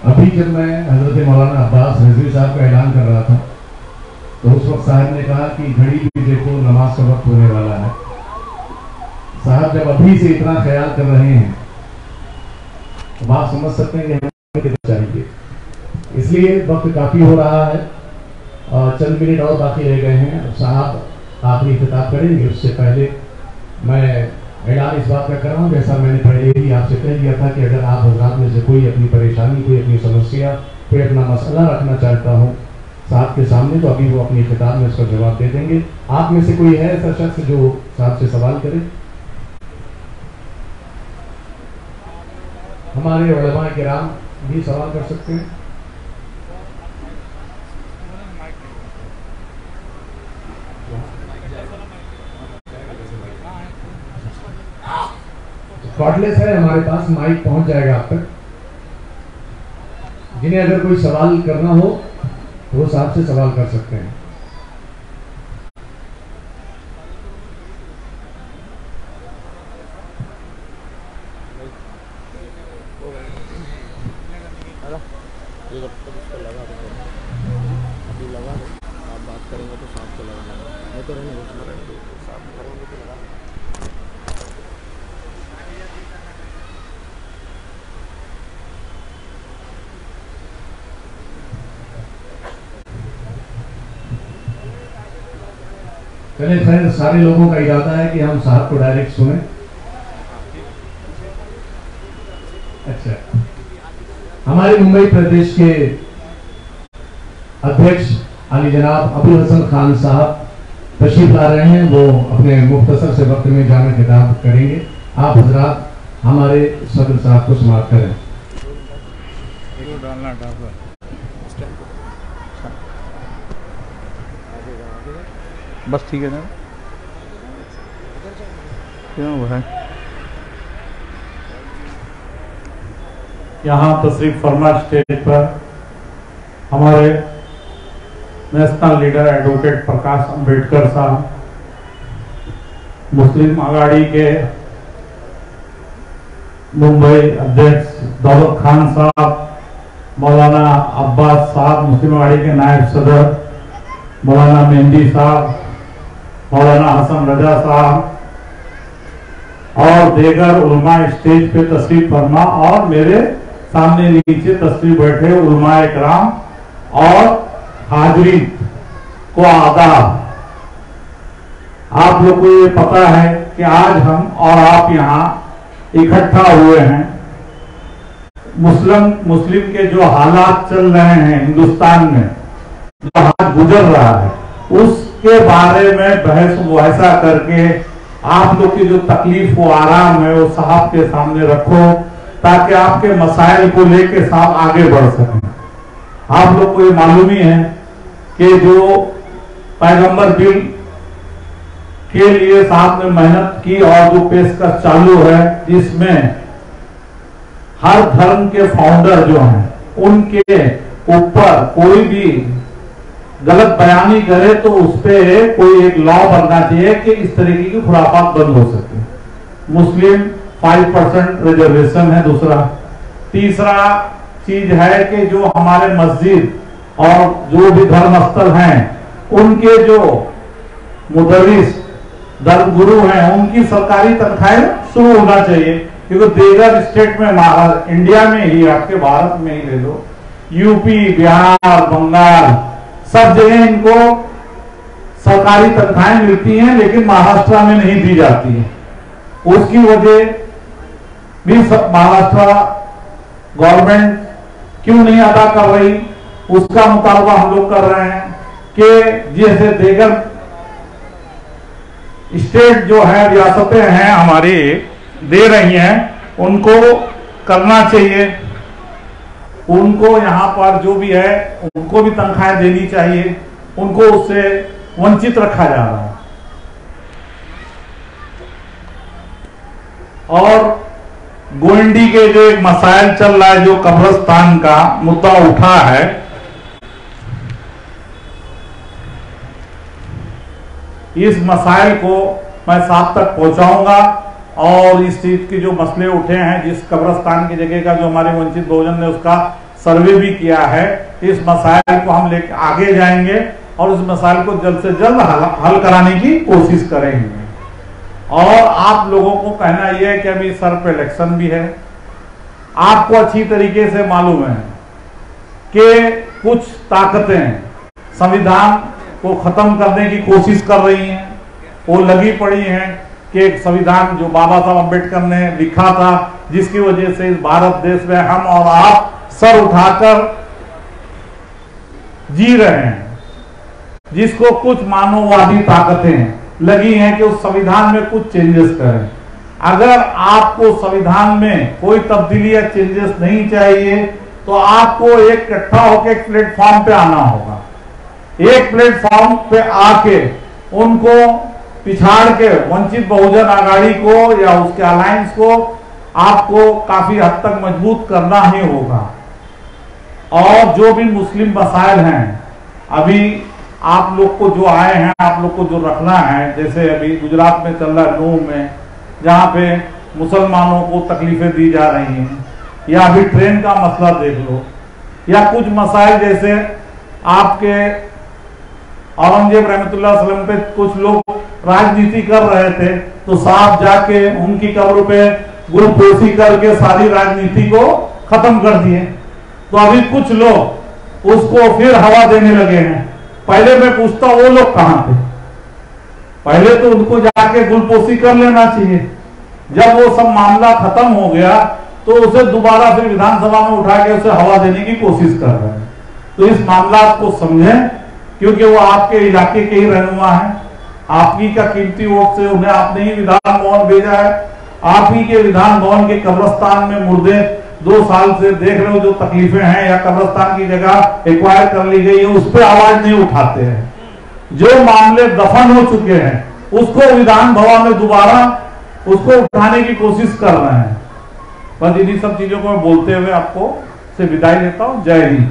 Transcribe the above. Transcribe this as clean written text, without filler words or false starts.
अभी जब मैं हजरत मौलाना अब्बास रिजवी साहब का ऐलान कर रहा था तो उस वक्त साहब ने कहा कि घड़ी भी देखो, नमाज का वक्त होने वाला है। साहब जब अभी से इतना ख्याल कर रहे हैं तो आप समझ सकते हैं कि हमें कितना चाहिए। इसलिए वक्त काफ़ी हो रहा है और चंद मिनट और बाकी रह गए हैं। साहब आखिरी खिताब करेंगे, उससे पहले मैं ऐलान इस बात का कर रहा हूँ, जैसा मैंने पहले ही आपसे कह दिया था कि अगर आप हजरात में से कोई अपनी परेशानी, कोई अपनी समस्या, कोई अपना मसला रखना चाहता हूँ साहब के सामने, तो अभी वो अपनी किताब में उसका जवाब दे देंगे। आप में से कोई है ऐसा शख्स जो साहब से सवाल करे? हमारे उलमा किराम भी सवाल कर सकते हैं। कॉर्डलेस है हमारे पास, माइक पहुंच जाएगा आप तक। जिन्हें अगर कोई सवाल करना हो तो वो साहब से सवाल कर सकते हैं। चले खैर, सारे लोगों का इरादा है कि हम साहब को डायरेक्ट सुने। अच्छा, हमारे मुंबई प्रदेश के अध्यक्ष अली जनाब अबुल हसन खान साहब तशरीफ ला रहे हैं। वो अपने मुख्तसर से वक्त में जाना खिताब करेंगे। आप हजरात हमारे सदर साहब को समाप्त करें। बस ठीक है ना, क्यों है यहाँ तशरीफ फरमा स्टेज पर हमारे नेशनल लीडर एडवोकेट प्रकाश अंबेडकर साहब, मुस्लिम आघाड़ी के मुंबई अध्यक्ष दौलत खान साहब, मौलाना अब्बास साहब मुस्लिम आघाड़ी के नायब सदर, मौलाना मेहंदी साहब, मौलाना हसन रजा साहब और देगर उलमा स्टेज पे तशरीफ फरमा और मेरे सामने नीचे तशरीफ बैठे उलमा इकराम और हाजरीन को आदाब। आप लोग को ये पता है कि आज हम और आप यहाँ इकट्ठा हुए हैं। मुस्लिम के जो हालात चल रहे हैं हिंदुस्तान में, जो हाथ गुजर रहा है, उसके बारे में बहस मुबाहिसा करके आप लोग की जो तकलीफ वो आराम है वो साहब के सामने रखो, ताकि आपके मसाइल को लेके साहब आगे बढ़ सकें। आप लोग को ये मालूम ही है कि जो पैगंबर बिल के लिए साहब ने मेहनत की और जो पेशकश चालू है, जिसमें हर धर्म के फाउंडर जो हैं उनके ऊपर कोई भी गलत बयानी करे तो उस पर कोई एक लॉ बनना चाहिए कि इस तरीके की खुराफात बंद हो सके। मुस्लिम 5% रिजर्वेशन है दूसरा। तीसरा चीज है कि जो हमारे मस्जिद और जो भी धर्म स्थल हैं उनके जो मुदर्रिस धर्म गुरु हैं उनकी सरकारी तनख्वाहें शुरू होना चाहिए, क्योंकि देगर स्टेट में, इंडिया में ही, आपके भारत में ही ले लो, यूपी, बिहार, बंगाल, सब जगह इनको सरकारी तनख्वाहें मिलती हैं, लेकिन महाराष्ट्र में नहीं दी जाती है। उसकी वजह भी महाराष्ट्र गवर्नमेंट क्यों नहीं अदा कर रही, उसका मुतालबा हम लोग कर रहे हैं कि जैसे देगर स्टेट जो है, रियासतें हैं हमारी दे रही हैं, उनको करना चाहिए। उनको यहाँ पर जो भी है उनको भी तनख्वाहें देनी चाहिए, उनको उससे वंचित रखा जा रहा है। और गोंडी के जो एक मसाइल चल रहा है, जो कब्रिस्तान का मुद्दा उठा है, इस मसाइल को मैं साहब तक पहुंचाऊंगा और इस चीज के जो मसले उठे हैं, जिस कब्रिस्तान की जगह का जो हमारे वंचित बहुजन ने उसका सर्वे भी किया है। इस मसाइल को हम लेकर आगे जाएंगे और इस मसाइल को जल्द से जल्द हल कराने की कोशिश करेंगे। और आप लोगों को कहना यह है कि अभी सर पे इलेक्शन भी है। आपको अच्छी तरीके से मालूम है कि कुछ ताकतें संविधान को खत्म करने की कोशिश कर रही हैं। वो लगी पड़ी हैं कि एक संविधान जो बाबा साहब अम्बेडकर ने लिखा था, जिसकी वजह से इस भारत देश में हम और आप सर उठाकर जी रहे हैं, जिसको कुछ मानववादी ताकतें लगी हैं कि उस संविधान में कुछ चेंजेस करें। अगर आपको संविधान में कोई तब्दीली या चेंजेस नहीं चाहिए तो आपको एक इकट्ठा होकर एक प्लेटफॉर्म पे आना होगा। एक प्लेटफॉर्म पे आके उनको पिछाड़ के वंचित बहुजन आघाड़ी को या उसके अलायंस को आपको काफी हद तक मजबूत करना ही होगा। और जो भी मुस्लिम मसाइल हैं, अभी आप लोग को जो आए हैं, आप लोग को जो रखना है, जैसे अभी गुजरात में चल रहा है नूह में, जहां पे मुसलमानों को तकलीफें दी जा रही हैं, या अभी ट्रेन का मसला देख लो, या कुछ मसाइल जैसे आपके औरंगजेब रहमतुल्लाह अलैहि पे कुछ लोग राजनीति कर रहे थे, तो साहब जाके उनकी कब्र पे गुलपोशी करके सारी राजनीति को खत्म कर दिए। तो अभी कुछ लोग उसको फिर हवा देने लगे हैं। पहले मैं पूछता वो लोग कहां थे? पहले तो उनको जाके गुलपोशी कर लेना चाहिए। जब वो सब मामला खत्म हो गया तो उसे दोबारा फिर विधानसभा में उठा के उसे हवा देने की कोशिश कर रहे हैं। तो इस मामला को समझें, क्योंकि वो आपके इलाके के ही रहनुमा है। आप ही का कीमती वोट से उन्हें आपने ही विधान भवन भेजा है। आप ही के विधान भवन के कब्रिस्तान में मुर्दे 2 साल से देख रहे हो जो तकलीफें हैं, या कब्रिस्तान की जगह एक्वायर कर ली गई है, उस पर आवाज नहीं उठाते हैं। जो मामले दफन हो चुके हैं उसको विधान भवन में दोबारा उसको उठाने की कोशिश कर रहे हैं। बस इन्हीं सब चीजों को मैं बोलते हुए आपको से विदाई लेता हूं। जय हिंद।